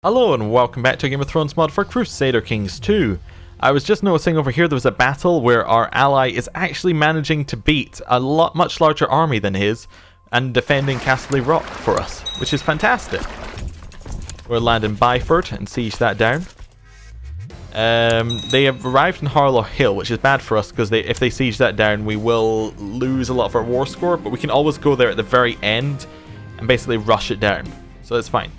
Hello and welcome back to a Game of Thrones mod for Crusader Kings 2. I was just noticing over here there was a battle where our ally is actually managing to beat a much larger army than his and defending Castle Rock for us, which is fantastic. We'll land in Byford and siege that down. They have arrived in Harlow Hill, which is bad for us because if they siege that down we will lose a lot of our war score, but we can always go there at the very end and basically rush it down, so that's fine.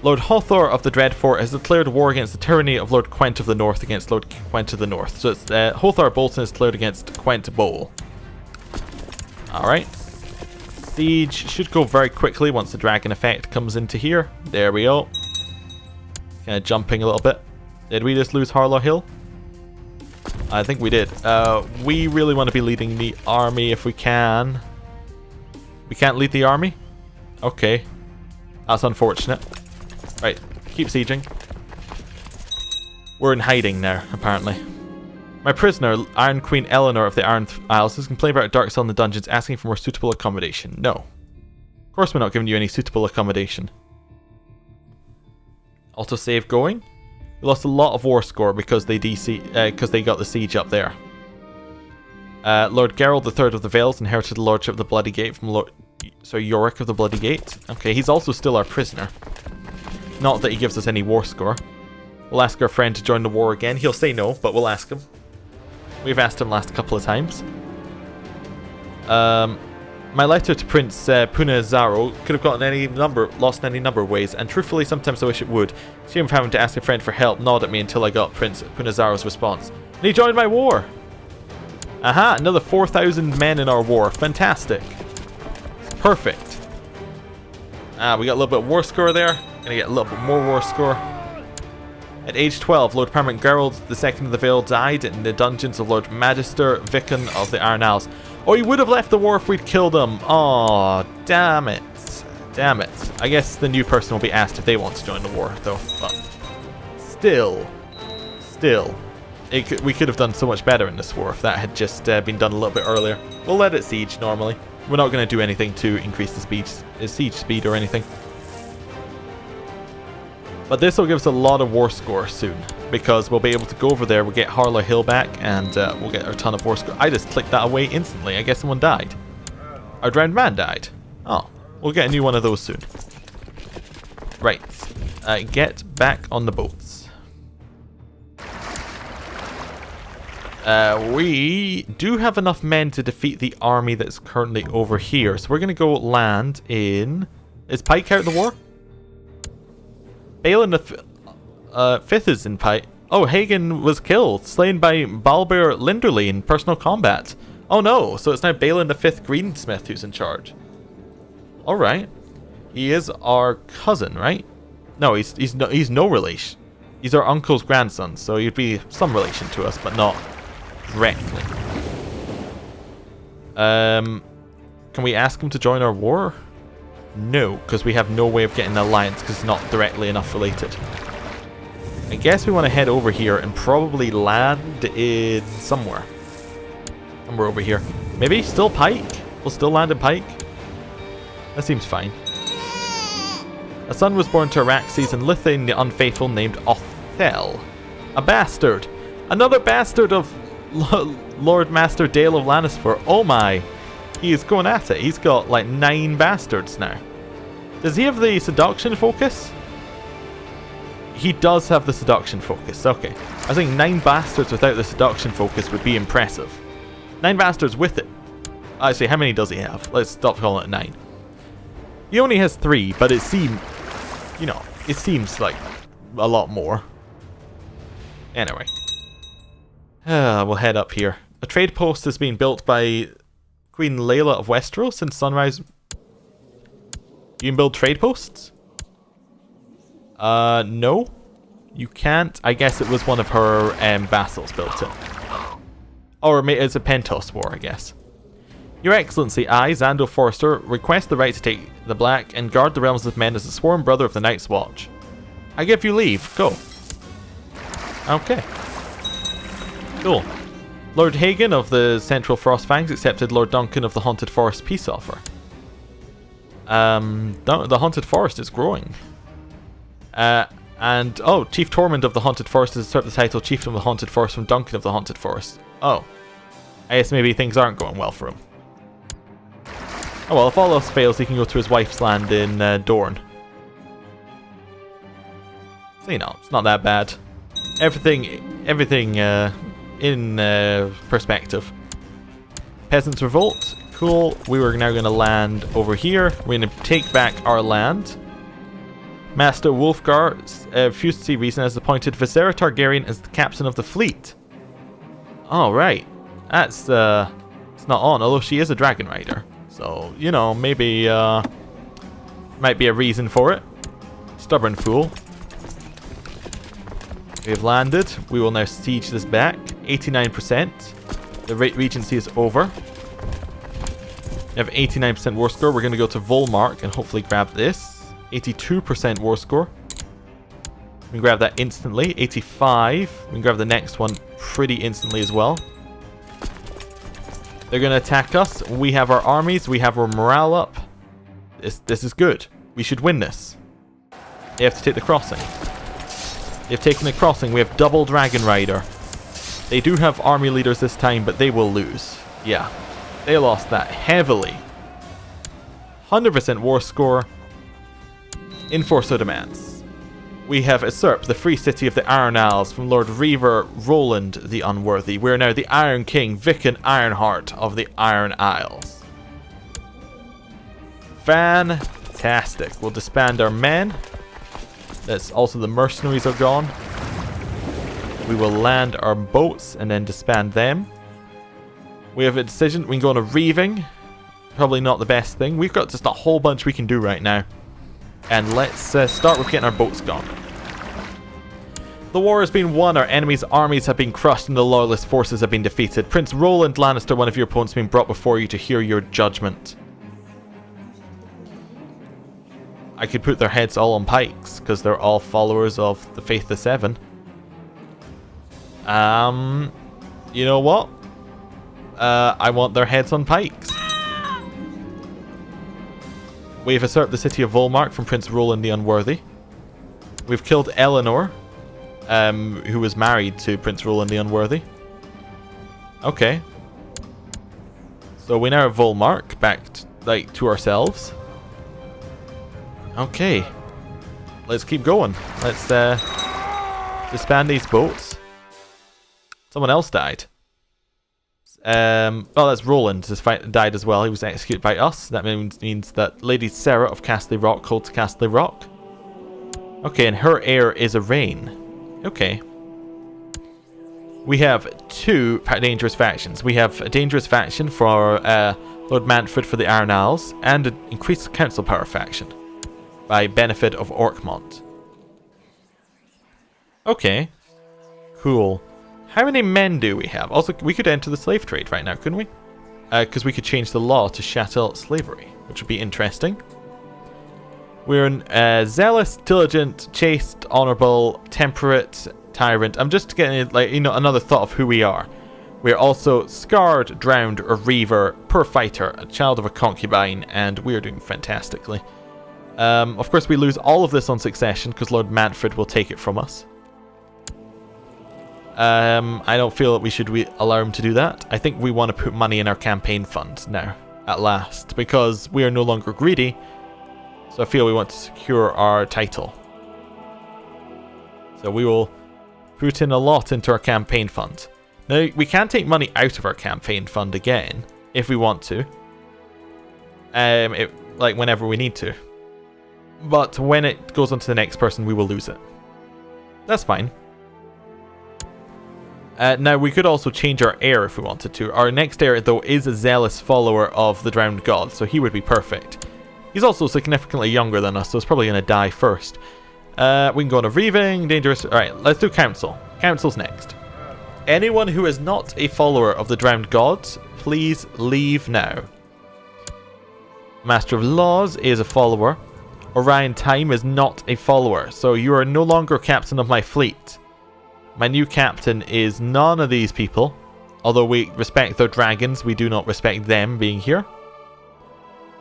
Lord Hothor of the Dreadfort has declared war against the tyranny of Lord Quent of the North against Lord Quent of the North. So it's Hothor Bolton is declared against Quent Bowl. Alright. Siege should go very quickly once the dragon effect comes into here. There we go. Kind of jumping a little bit. Did we just lose Harlow Hill? I think we did. We really want to be leading the army if we can. We can't lead the army? Okay. That's unfortunate. Right, keep sieging. We're in hiding now, apparently. My prisoner, Iron Queen Eleanor of the Iron Isles, has complained about a dark cell in the dungeons, asking for more suitable accommodation. No. Of course we're not giving you any suitable accommodation. Autosave going. We lost a lot of war score because they got the siege up there. Lord Gerald III of the Vales inherited the lordship of the Bloody Gate from Yorick of the Bloody Gate. Okay, he's also still our prisoner. Not that he gives us any war score. We'll ask our friend to join the war again. He'll say no, but we'll ask him. We've asked him last couple of times. My letter to Prince Punazaro could have gotten lost in any number of ways, and truthfully sometimes I wish it would. Shame of having to ask a friend for help gnawed at me until I got Prince Punazaro's response. And he joined my war! Aha, another 4,000 men in our war. Fantastic. Perfect. We got a little bit of war score there. Gonna get a little bit more war score. At age 12, Lord Paramount Gerald II of the Vale died in the dungeons of Lord Magister Vican of the Iron Isles. Oh, he would have left the war if we'd killed him. Oh, damn it. Damn it. I guess the new person will be asked if they want to join the war, though. But still. We could have done so much better in this war if that had just been done a little bit earlier. We'll let it siege normally. We're not going to do anything to increase the siege speed or anything. But this will give us a lot of war score soon, because we'll be able to go over there, we'll get Harlow Hill back, and we'll get a ton of war score. I just clicked that away instantly. I guess someone died. Our drowned man died. Oh, we'll get a new one of those soon. Right. Get back on the boats. We do have enough men to defeat the army that's currently over here. So we're going to go land in... Is Pike out of the war? Balin the 5th is in Pike. Oh, Hagen was killed, slain by Balber Linderly in personal combat. Oh no, so it's now Balin the 5th Greensmith who's in charge. Alright. He is our cousin, right? No, he's no relation. He's our uncle's grandson, so he'd be some relation to us, but not directly. Can we ask him to join our war? No, because we have no way of getting an alliance because it's not directly enough related. I guess we want to head over here and probably land in somewhere. Somewhere over here. Maybe still Pike? We'll still land in Pike? That seems fine. A son was born to Araxes and Lithane the Unfaithful named Othel. A bastard! Another bastard of Lord Master Dale of Lannisport. Oh my! He is going at it. He's got like 9 bastards now. Does he have the seduction focus? He does have the seduction focus. Okay. I think 9 bastards without the seduction focus would be impressive. 9 bastards with it. Actually, how many does he have? Let's stop calling it 9. He only has 3, but it seems, it seems like a lot more. Anyway. We'll head up here. A trade post is being built by Queen Layla of Westeros since sunrise. You can build trade posts? No. You can't. I guess it was one of her vassals built it. Or it's a Pentos war, I guess. Your Excellency, I, Xandor Forrester, request the right to take the Black and guard the realms of men as a sworn brother of the Night's Watch. I give you leave. Go. Okay. Cool. Lord Hagen of the Central Frostfangs accepted Lord Duncan of the Haunted Forest peace offer. The Haunted Forest is growing. And, oh, Chief Tormund of the Haunted Forest has usurped the title Chieftain of the Haunted Forest from Duncan of the Haunted Forest. Oh. I guess maybe things aren't going well for him. Oh well, if all else fails, he can go to his wife's land in Dorne. So, you know, it's not that bad. Everything in perspective. Peasants Revolt. Cool. We were now going to land over here. We're going to take back our land. Master Wolfgar refused to see reason has appointed Visera Targaryen as the captain of the fleet. Oh, right. That's, it's not on, although she is a dragon rider. So, you know, maybe, might be a reason for it. Stubborn fool. We have landed. We will now siege this back. 89%. The regency is over. We have 89% war score. We're going to go to Volmark and hopefully grab this. 82% war score. We can grab that instantly. 85. We can grab the next one pretty instantly as well. They're going to attack us. We have our armies. We have our morale up. This is good. We should win this. They have to take the crossing. They've taken the crossing. We have double Dragon Rider. They do have army leaders this time, but they will lose. Yeah. They lost that heavily. 100% war score. Enforcer demands. We have usurped the free city of the Iron Isles from Lord Reaver Roland the Unworthy. We are now the Iron King, Viken Ironheart of the Iron Isles. Fantastic. We'll disband our men. That's also the mercenaries are gone. We will land our boats and then disband them. We have a decision. We can go on a reaving. Probably not the best thing. We've got just a whole bunch we can do right now. And let's start with getting our boats gone. The war has been won. Our enemies' armies have been crushed and the loyalist forces have been defeated. Prince Roland Lannister, one of your opponents, has been brought before you to hear your judgment. I could put their heads all on pikes because they're all followers of the Faith of the Seven. You know what? I want their heads on pikes. We've usurped the city of Volmark from Prince Roland the Unworthy. We've killed Eleanor, who was married to Prince Roland the Unworthy. Okay. So we now have Volmark back to ourselves. Okay. Let's keep going. Let's disband these boats. Someone else died. Well, that's Roland has died as well. He was executed by us. That means that Lady Sarah of Castley Rock holds Castley Rock. Okay, and her heir is Arain. Okay. We have two dangerous factions. We have a dangerous faction for Lord Manfred for the Iron Isles, and an increased council power faction by benefit of Orkmont. Okay. Cool. How many men do we have? Also, we could enter the slave trade right now, couldn't we? Because we could change the law to chattel slavery, which would be interesting. We're an zealous, diligent, chaste, honourable, temperate tyrant. I'm just getting another thought of who we are. We're also scarred, drowned, or reaver, poor fighter, a child of a concubine, and we're doing fantastically. Of course, we lose all of this on succession because Lord Manfred will take it from us. I don't feel that we should allow him to do that. I think we want to put money in our campaign fund now, at last, because we are no longer greedy. So I feel we want to secure our title. So we will put in a lot into our campaign fund. Now, we can take money out of our campaign fund again, if we want to. Whenever we need to. But when it goes on to the next person, we will lose it. That's fine. Now, we could also change our heir if we wanted to. Our next heir, though, is a zealous follower of the Drowned God, so he would be perfect. He's also significantly younger than us, so he's probably going to die first. We can go on a reaving, dangerous... Alright, let's do council. Council's next. Anyone who is not a follower of the Drowned Gods, please leave now. Master of Laws is a follower. Orion Time is not a follower, so you are no longer captain of my fleet. My new captain is none of these people. Although we respect their dragons, we do not respect them being here.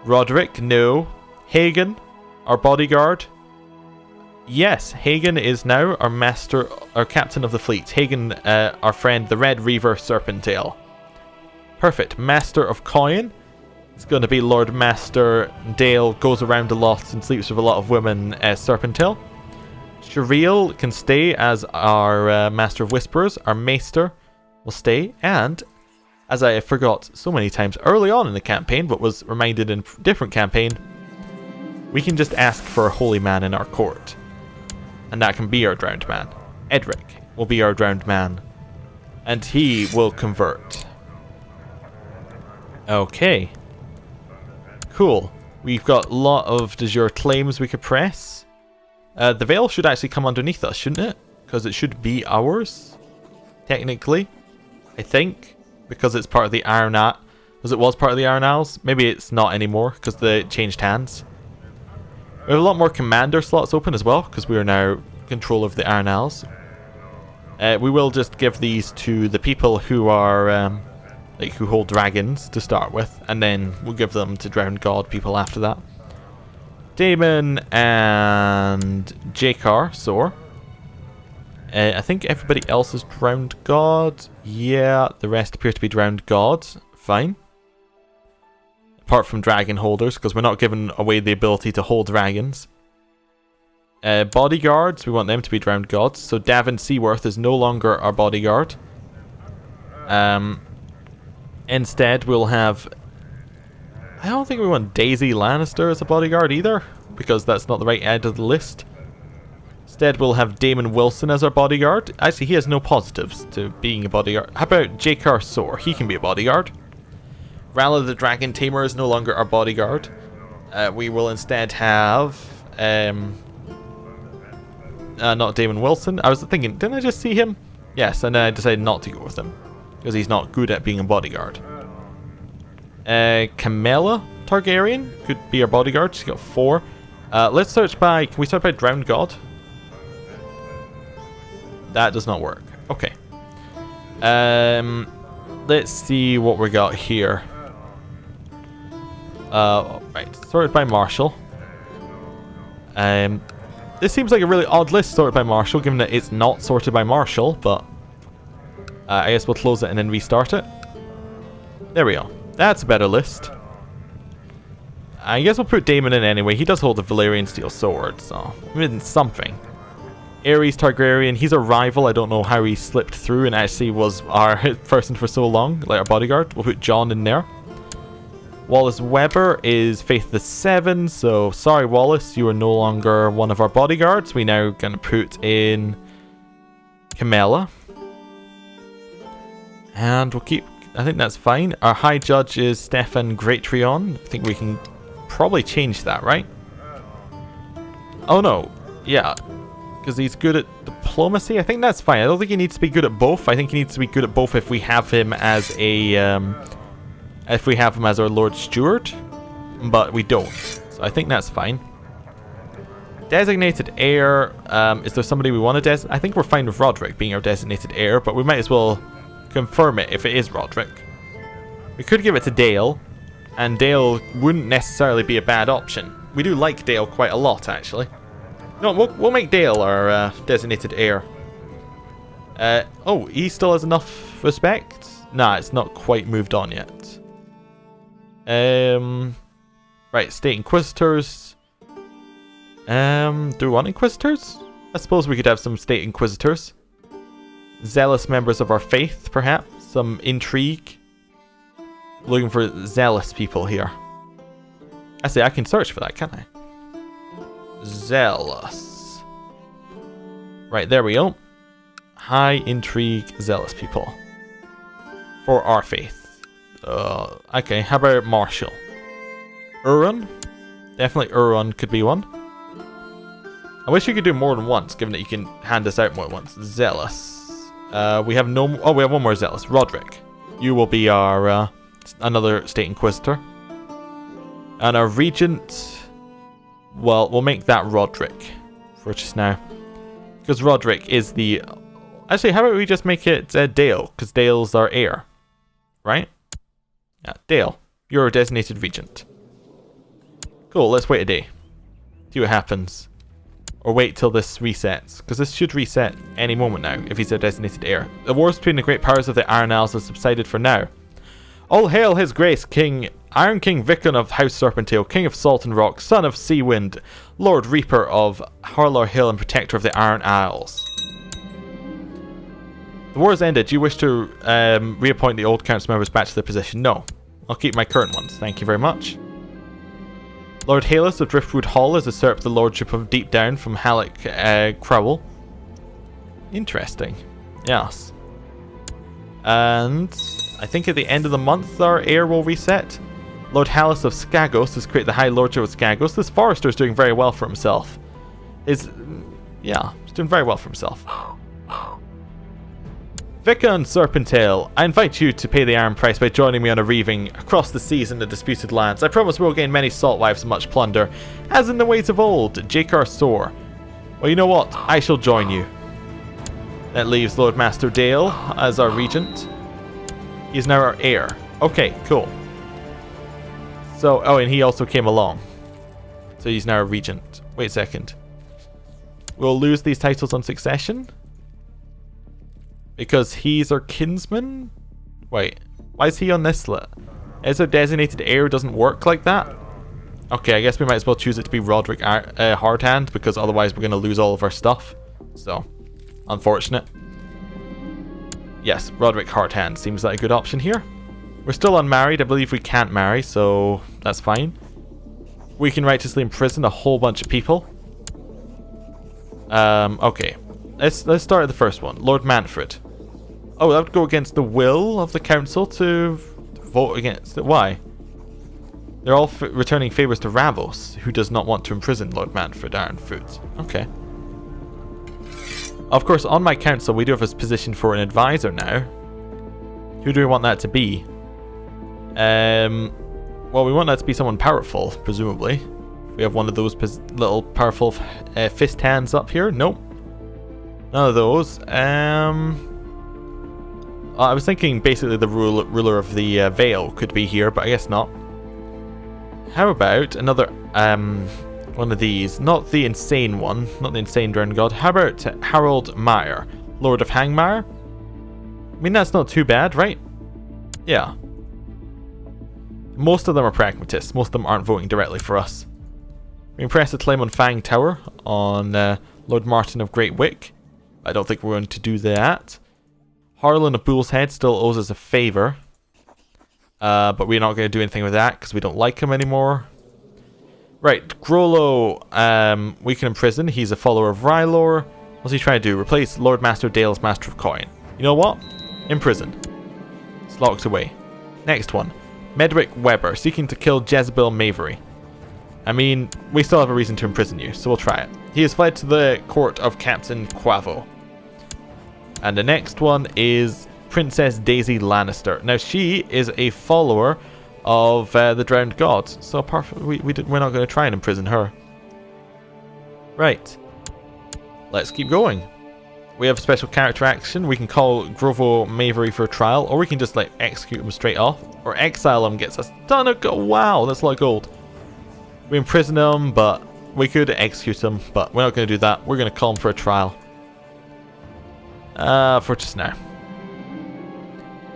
Roderick, no. Hagen, our bodyguard. Yes, Hagen is now our master, our captain of the fleet. Hagen, our friend, the Red Reaver Serpentale. Perfect. Master of Coin. It's going to be Lord Master Dale, goes around a lot and sleeps with a lot of women, Serpentale. Shariel can stay as our Master of Whisperers. Our Maester will stay. And, as I forgot so many times early on in the campaign, but was reminded in a different campaign, we can just ask for a holy man in our court. And that can be our drowned man. Edric will be our drowned man. And he will convert. Okay. Cool. We've got a lot of de jure claims we could press. The veil should actually come underneath us, shouldn't it? Because it should be ours. Technically. I think. Because it's part of the Iron Isles. Because it was part of the Iron Isles. Maybe it's not anymore because they changed hands. We have a lot more commander slots open as well, because we are now control of the Iron Isles. We will just give these to the people who are, who hold dragons to start with, and then we'll give them to Drowned God people after that. Damon and Jakar, Sor. I think everybody else is Drowned God. Yeah, the rest appear to be Drowned God. Fine. Apart from dragon holders, because we're not giving away the ability to hold dragons. Bodyguards, we want them to be drowned gods. So Davin Seaworth is no longer our bodyguard. Instead, we'll have... I don't think we want Daisy Lannister as a bodyguard either, because that's not the right end of the list. Instead, we'll have Damon Wilson as our bodyguard. Actually, he has no positives to being a bodyguard. How about Jakar Sor? He can be a bodyguard. Rala the Dragon Tamer is no longer our bodyguard. We will instead have... not Damon Wilson. I was thinking, didn't I just see him? Yes, and I decided not to go with him. Because he's not good at being a bodyguard. Camilla Targaryen could be our bodyguard. She's got 4. Let's search by... Can we search by Drowned God? That does not work. Okay. Let's see what we got here. Right, sorted by Marshall. This seems like a really odd list sorted by Marshall, given that it's not sorted by Marshall, but I guess we'll close it and then restart it. There we go. That's a better list. I guess we'll put Damon in anyway. He does hold a Valyrian steel sword, so I mean something. Aerys Targaryen, he's a rival. I don't know how he slipped through and actually was our person for so long, like our bodyguard. We'll put John in there. Wallace Weber is Faith the 7, so sorry Wallace, you are no longer one of our bodyguards. We now gonna put in Camilla. And we'll keep, I think that's fine. Our High Judge is Stefan Greatrion. I think we can probably change that, right? Oh no, yeah. Because he's good at diplomacy. I think that's fine. I don't think he needs to be good at both. I think he needs to be good at both if we have him as a... if we have him as our Lord Steward, but we don't. So I think that's fine. Designated heir. Is there somebody we want to designate? I think we're fine with Roderick being our designated heir, but we might as well confirm it if it is Roderick. We could give it to Dale, and Dale wouldn't necessarily be a bad option. We do like Dale quite a lot, actually. No, we'll make Dale our designated heir. Oh, he still has enough respect? Nah, it's not quite moved on yet. Right, State Inquisitors. Do we want Inquisitors? I suppose we could have some State Inquisitors. Zealous members of our faith, perhaps. Some intrigue. Looking for zealous people here. I say I can search for that, can't I? Zealous. Right, there we go. High intrigue, zealous people. For our faith. Okay, how about Marshall? Uron? Definitely Uron could be one. I wish you could do more than once, given that you can hand this out more than once. Zealous. We have no... Oh, we have one more Zealous. Roderick. You will be our... another State Inquisitor. And our Regent... Well, we'll make that Roderick. For just now. Because Roderick is the... Actually, how about we just make it Dale? Because Dale's our heir. Right? Yeah, Dale, you're a designated regent. Cool, let's wait a day. See what happens. Or wait till this resets, because this should reset any moment now, if he's a designated heir. The wars between the great powers of the Iron Isles have subsided for now. All hail his grace, Iron King Vicon of House Serpentale, King of Salt and Rock, Son of Sea Wind, Lord Reaper of Harlaw Hill and Protector of the Iron Isles. The war has ended. Do you wish to reappoint the old council members back to their position? No. I'll keep my current ones. Thank you very much. Lord Halus of Driftwood Hall has usurped the lordship of Deep Down from Halleck Crowell. Interesting. Yes. And I think at the end of the month our heir will reset. Lord Halus of Skagos has created the High Lordship of Skagos. This forester is doing very well for himself. He's doing very well for himself. Vicon Serpentale, I invite you to pay the iron price by joining me on a reaving across the seas in the disputed lands. I promise we'll gain many salt wives and much plunder, as in the ways of old. Jakar Sore. Well, you know what? I shall join you. That leaves Lord Master Dale as our regent. He's now our heir. Okay, cool. So, oh, and he also came along. So he's now a regent. Wait a second. We'll lose these titles on succession? Because he's our kinsman? Wait, why is he on this list? Is a designated heir doesn't work like that? Okay, I guess we might as well choose it to be Roderick Hardhand, because otherwise we're going to lose all of our stuff. So, unfortunate. Yes, Roderick Hardhand seems like a good option here. We're still unmarried. I believe we can't marry, so that's fine. We can righteously imprison a whole bunch of people. Okay. Let's start at the first one. Lord Manfred. Oh, that would go against the will of the council to vote against it. Why? They're all returning favours to Ravos, who does not want to imprison Lord Manfred Ironfoot. Okay. Of course, on my council, we do have a position for an advisor now. Who do we want that to be? Well, we want that to be someone powerful, presumably. We have one of those little powerful fist hands up here. Nope. None of those. I was thinking basically the ruler of the Vale could be here, but I guess not. How about another one of these? Not the insane one, not the insane drowned god. How about Harold Meyer, Lord of Hangmire? I mean, that's not too bad, right? Yeah. Most of them are pragmatists. Most of them aren't voting directly for us. We impress a claim on Fang Tower on Lord Martin of Great Wick. I don't think we're going to do that. Harlan of Bull's Head still owes us a favour. But we're not going to do anything with that because we don't like him anymore. Right, Grollo, we can imprison. He's a follower of Rylor. What's he trying to do? Replace Lord Master Dale's Master of Coin. You know what? Imprison. It's locked away. Next one. Medric Weber, seeking to kill Jezebel Mavery. I mean, we still have a reason to imprison you, so we'll try it. He has fled to the court of Captain Quavo. And the next one is Princess Daisy Lannister. Now, she is a follower of the Drowned God, so apart from, we're not going to try and imprison her. Right. Let's keep going. We have special character action. We can call Grovo Mavery for a trial, or we can just like execute him straight off, or exile him, gets us a ton of gold. Wow, that's a lot of gold. We imprison him, but we could execute him, but we're not going to do that. We're going to call him for a trial. For just now.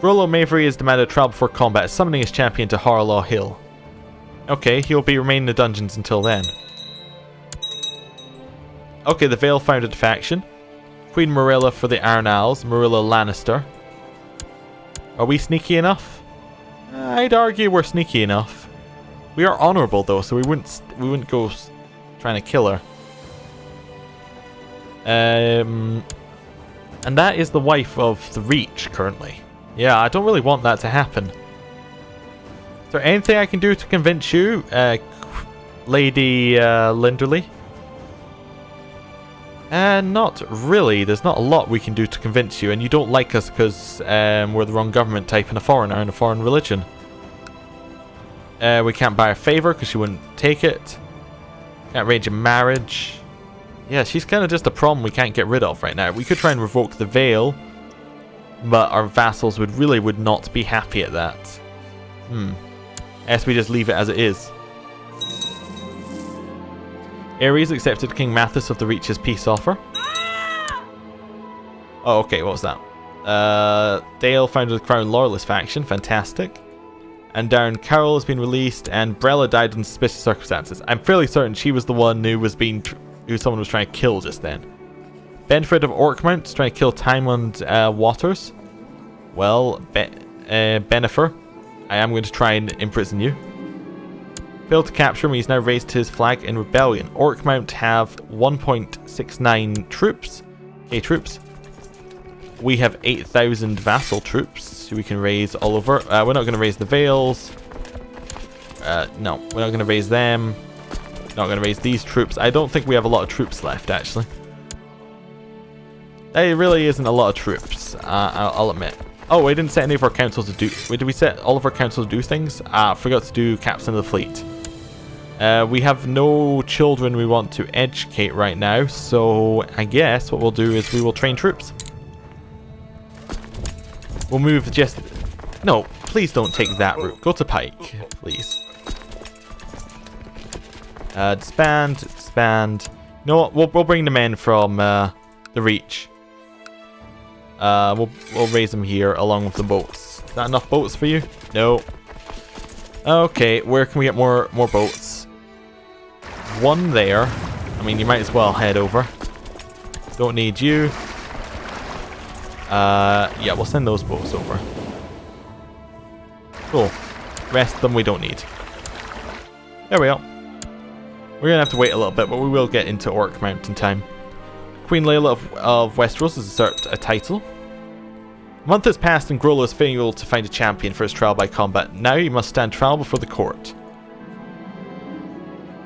Rollo Mavery is demanded a trial before combat, summoning his champion to Harlaw Hill. Okay, he'll be remaining in the dungeons until then. Okay, the Vale founded a faction. Queen Marilla for the Iron Isles, Marilla Lannister. Are we sneaky enough? I'd argue we're sneaky enough. We are honourable though, so we wouldn't go trying to kill her. And that is the wife of the Reach currently. Yeah, I don't really want that to happen. Is there anything I can do to convince you, Lady Linderley? Not really. There's not a lot we can do to convince you, and you don't like us because we're the wrong government type and a foreigner and a foreign religion. We can't buy a favour because she wouldn't take it. Can't arrange a marriage. Yeah, she's kind of just a problem we can't get rid of right now. We could try and revoke the Vale, but our vassals would not be happy at that. Unless we just leave it as it is. Ares accepted King Mathis of the Reach's peace offer. Oh, okay, what was that? Dale founded the Crown Loyalist faction, fantastic. And Darren Carroll has been released, and Brella died in suspicious circumstances. I'm fairly certain she was the one who someone was trying to kill just then. Benfred of Orkmount is trying to kill Tymond Waters. Well, Benifer, I am going to try and imprison you. Failed to capture him, he's now raised his flag in rebellion. Orkmount have 1.69 troops. Okay, troops. We have 8,000 vassal troops who we can raise all over. We're not going to raise the Vales. No, we're not going to raise them. Not going to raise these troops. I don't think we have a lot of troops left, actually. There really isn't a lot of troops, I'll admit. Oh, we didn't set any of our councils to do... Wait, did we set all of our councils to do things? Forgot to do captain of the fleet. We have no children we want to educate right now, so I guess what we'll do is we will train troops. We'll move just... No, please don't take that route. Go to Pike, please. Disband, disband. You know what? We'll bring the men from the Reach. We'll raise them here along with the boats. Is that enough boats for you? No. Okay, where can we get more boats? One there. I mean, you might as well head over. Don't need you. Yeah, we'll send those boats over. Cool. Rest of them we don't need. There we go. We're going to have to wait a little bit, but we will get into Orkmount in time. Queen Layla of Westeros has usurped a title. A month has passed and Grollo has failed to find a champion for his trial by combat. Now he must stand trial before the court.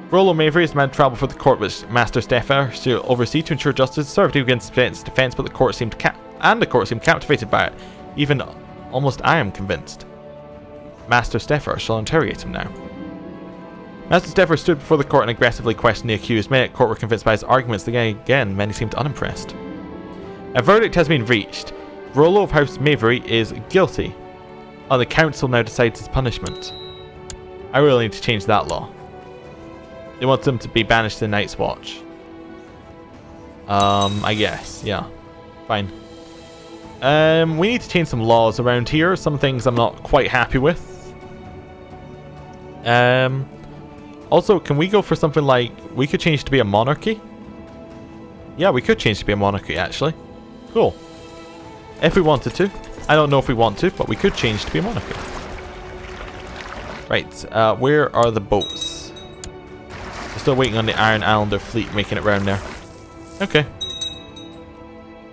Grollo Mavery is made trial before the court, which Master Steffar to oversee to ensure justice is served against defense, but the court seemed captivated by it. Even almost I am convinced. Master Steffar shall interrogate him now. Master Steffar stood before the court and aggressively questioned the accused. Many at court were convinced by his arguments. Again, many seemed unimpressed. A verdict has been reached. Grollo of House Mavery is guilty. Oh, the council now decides his punishment. I really need to change that law. They want him to be banished to the Night's Watch. I guess, yeah. Fine. We need to change some laws around here. Some things I'm not quite happy with. Also, can we go for something like... We could change to be a monarchy? Yeah, we could change to be a monarchy, actually. Cool. If we wanted to. I don't know if we want to, but we could change to be a monarchy. Right, where are the boats? We're still waiting on the Iron Islander fleet making it round there. Okay.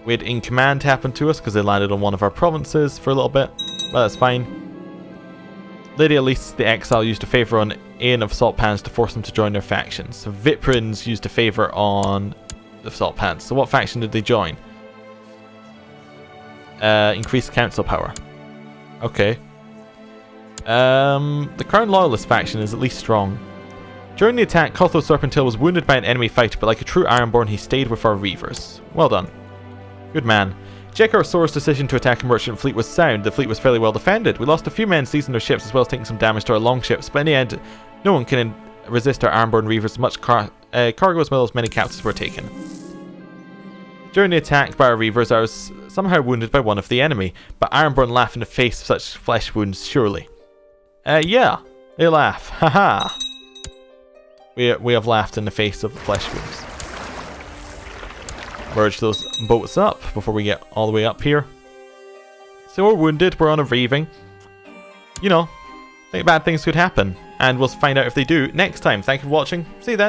We had In Command happen to us because they landed on one of our provinces for a little bit. But that's fine. Lady Elise the Exile used a favour on Aeon of Saltpans to force them to join their factions. So Viprins used a favour on the Saltpans. So what faction did they join? Increased council power. Okay. The Crown Loyalist faction is at least strong. During the attack, Cotho Serpentale was wounded by an enemy fighter, but like a true Ironborn, he stayed with our Reavers. Well done. Good man. Jekar Sor's decision to attack a merchant fleet was sound. The fleet was fairly well defended. We lost a few men seizing their ships as well as taking some damage to our longships, but in the end, no one can resist our Ironborn Reavers. Much cargo as well as many captives were taken. During the attack by our Reavers, I was somehow wounded by one of the enemy, but Ironborn laugh in the face of such flesh wounds, surely. Yeah, they laugh. Haha. We have laughed in the face of the flesh wounds. Merge those boats up before we get all the way up here. So we're wounded, we're on a reaving. You know, I think bad things could happen. And we'll find out if they do next time. Thank you for watching. See you then.